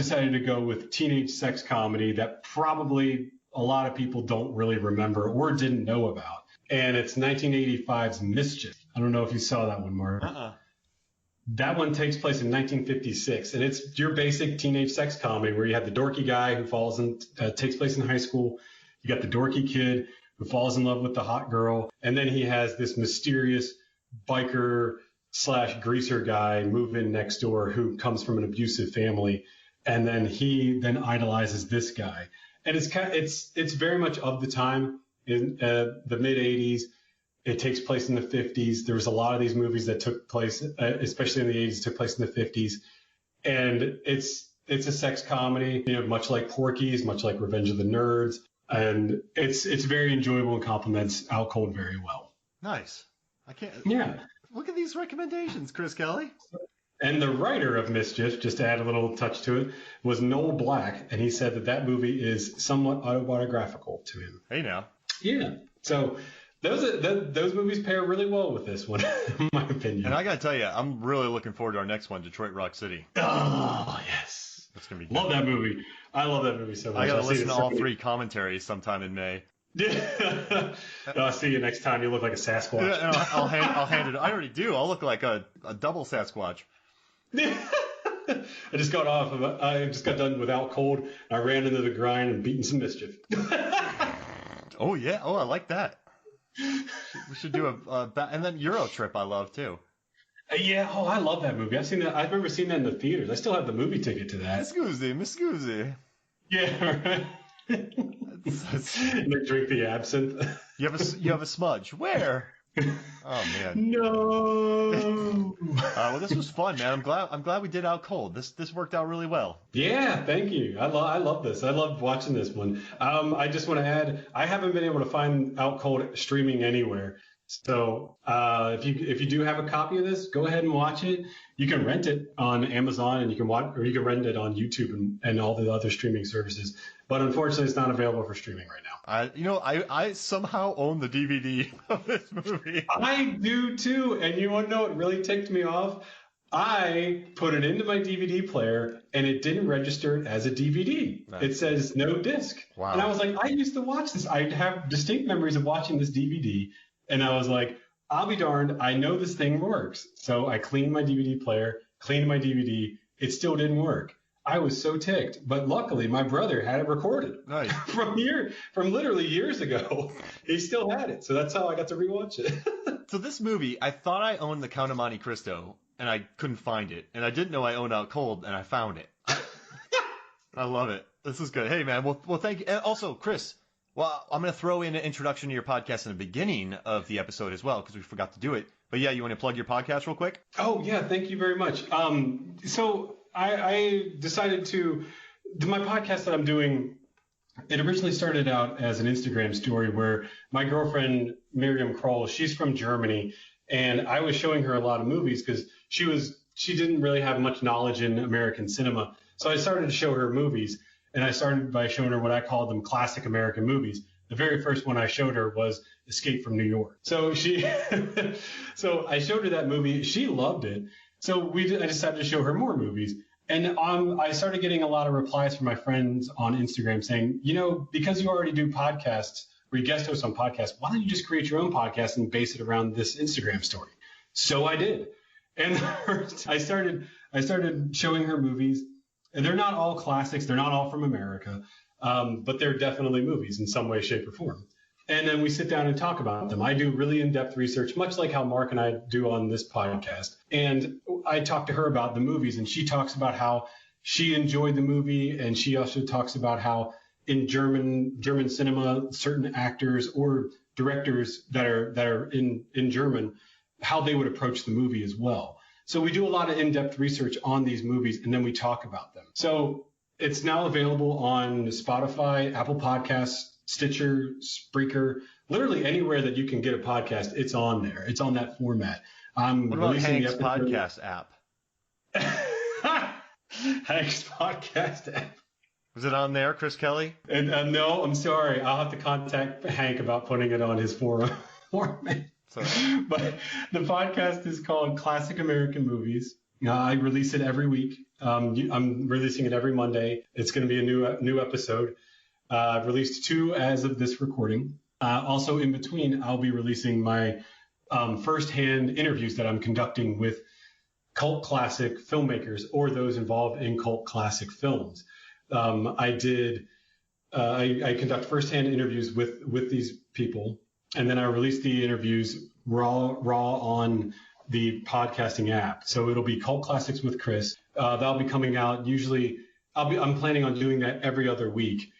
decided to go with teenage sex comedy that probably a lot of people don't really remember or didn't know about. And it's 1985's Mischief. I don't know if you saw that one, Mark. That one takes place in 1956, and it's your basic teenage sex comedy where you have the dorky guy who takes place in high school. You got the dorky kid who falls in love with the hot girl, and then he has this mysterious biker / greaser guy move in next door who comes from an abusive family, and then he idolizes this guy. And it's very much of the time in the mid 80s. It takes place in the 50s. There was a lot of these movies that took place, especially in the 80s, took place in the 50s. And it's a sex comedy, much like Porky's, much like Revenge of the Nerds. And it's very enjoyable and complements Out Cold very well. Nice. I can't. Yeah. Look at these recommendations, Chris Kelly. And the writer of Mischief, just to add a little touch to it, was Noel Black. And he said that movie is somewhat autobiographical to him. Hey, now. Yeah. So those movies pair really well with this one, in my opinion. And I got to tell you, I'm really looking forward to our next one, Detroit Rock City. Oh, yes. That's going to be good. Love that movie. I love that movie so much. I got to listen to all 3 commentaries sometime in May. Yeah. I'll see you next time. You look like a Sasquatch. Yeah, no, I'll hand it. I already do. I'll look like a double Sasquatch. I just got done with Out Cold. And I ran into the grind and beaten some Mischief. Oh, yeah. Oh, I like that. We should do and then Euro Trip I love, too. Yeah. Oh, I love that movie. I've seen that. I remember seeing that in the theaters. I still have the movie ticket to that. Miss Goosey. Yeah, right. And they drink the absinthe. You have a smudge. Where? Oh man. No. Well, this was fun, man. I'm glad we did Out Cold. This worked out really well. Yeah, thank you. I love this. I loved watching this one. I just want to add, I haven't been able to find Out Cold streaming anywhere. So if you do have a copy of this, go ahead and watch it. You can rent it on Amazon, and you can rent it on YouTube and all the other streaming services. But unfortunately, it's not available for streaming right now. I somehow own the DVD of this movie. I do too, and you want to know what really ticked me off? I put it into my DVD player, and it didn't register as a DVD. Nice. It says no disc. Wow. And I was like, I used to watch this. I have distinct memories of watching this DVD. And I was like, I'll be darned, I know this thing works. So I cleaned my DVD player, cleaned my DVD. It still didn't work. I was so ticked. But luckily, my brother had it recorded. Nice. from literally years ago. He still had it. So that's how I got to rewatch it. So this movie, I thought I owned The Count of Monte Cristo, and I couldn't find it. And I didn't know I owned Out Cold, and I found it. I love it. This is good. Hey, man. Well, thank you. And also, Chris, well, I'm going to throw in an introduction to your podcast in the beginning of the episode as well, because we forgot to do it. But yeah, you want to plug your podcast real quick? Oh, yeah. Thank you very much. So I decided my podcast that I'm doing, it originally started out as an Instagram story where my girlfriend, Miriam Kroll, she's from Germany. And I was showing her a lot of movies because she didn't really have much knowledge in American cinema. So I started to show her movies. And I started by showing her what I called them classic American movies. The very first one I showed her was Escape from New York. So I showed her that movie. She loved it. So I decided to show her more movies. And I started getting a lot of replies from my friends on Instagram saying, because you already do podcasts or you guest host on podcasts, why don't you just create your own podcast and base it around this Instagram story? So I did. And I started showing her movies. And they're not all classics. They're not all from America, but they're definitely movies in some way, shape, or form. And then we sit down and talk about them. I do really in-depth research, much like how Mark and I do on this podcast. And I talk to her about the movies, and she talks about how she enjoyed the movie, and she also talks about how in German cinema, certain actors or directors that are in German, how they would approach the movie as well. So we do a lot of in-depth research on these movies, and then we talk about them. So it's now available on Spotify, Apple Podcasts, Stitcher, Spreaker, literally anywhere that you can get a podcast, it's on there. It's on that format. What about Hank's podcast app? Hank's podcast app. Was it on there, Chris Kelly? And no, I'm sorry. I'll have to contact Hank about putting it on his format. But the podcast is called Classic American Movies. I release it every week. I'm releasing it every Monday. It's going to be a new episode. I've released 2 as of this recording. Also, in between, I'll be releasing my firsthand interviews that I'm conducting with cult classic filmmakers or those involved in cult classic films. I conduct firsthand interviews with these people, and then I release the interviews raw on the podcasting app. So it'll be Cult Classics with Chris. That'll be coming out usually. I'm planning on doing that every other week.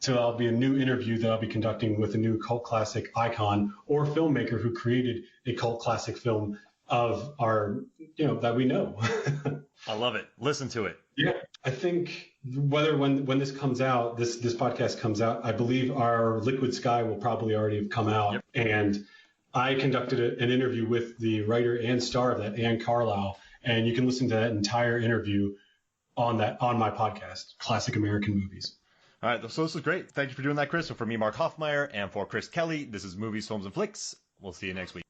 So that'll be a new interview that I'll be conducting with a new cult classic icon or filmmaker who created a cult classic film of our, that we know. I love it. Listen to it. Yeah, I think when this comes out, this podcast comes out, I believe our Liquid Sky will probably already have come out. Yep. And I conducted an interview with the writer and star of that, Anne Carlisle, and you can listen to that entire interview on my podcast, Classic American Movies. All right, so this was great. Thank you for doing that, Chris. So for me, Mark Hoffmeyer, and for Chris Kelly, this is Movies, Films, and Flicks. We'll see you next week.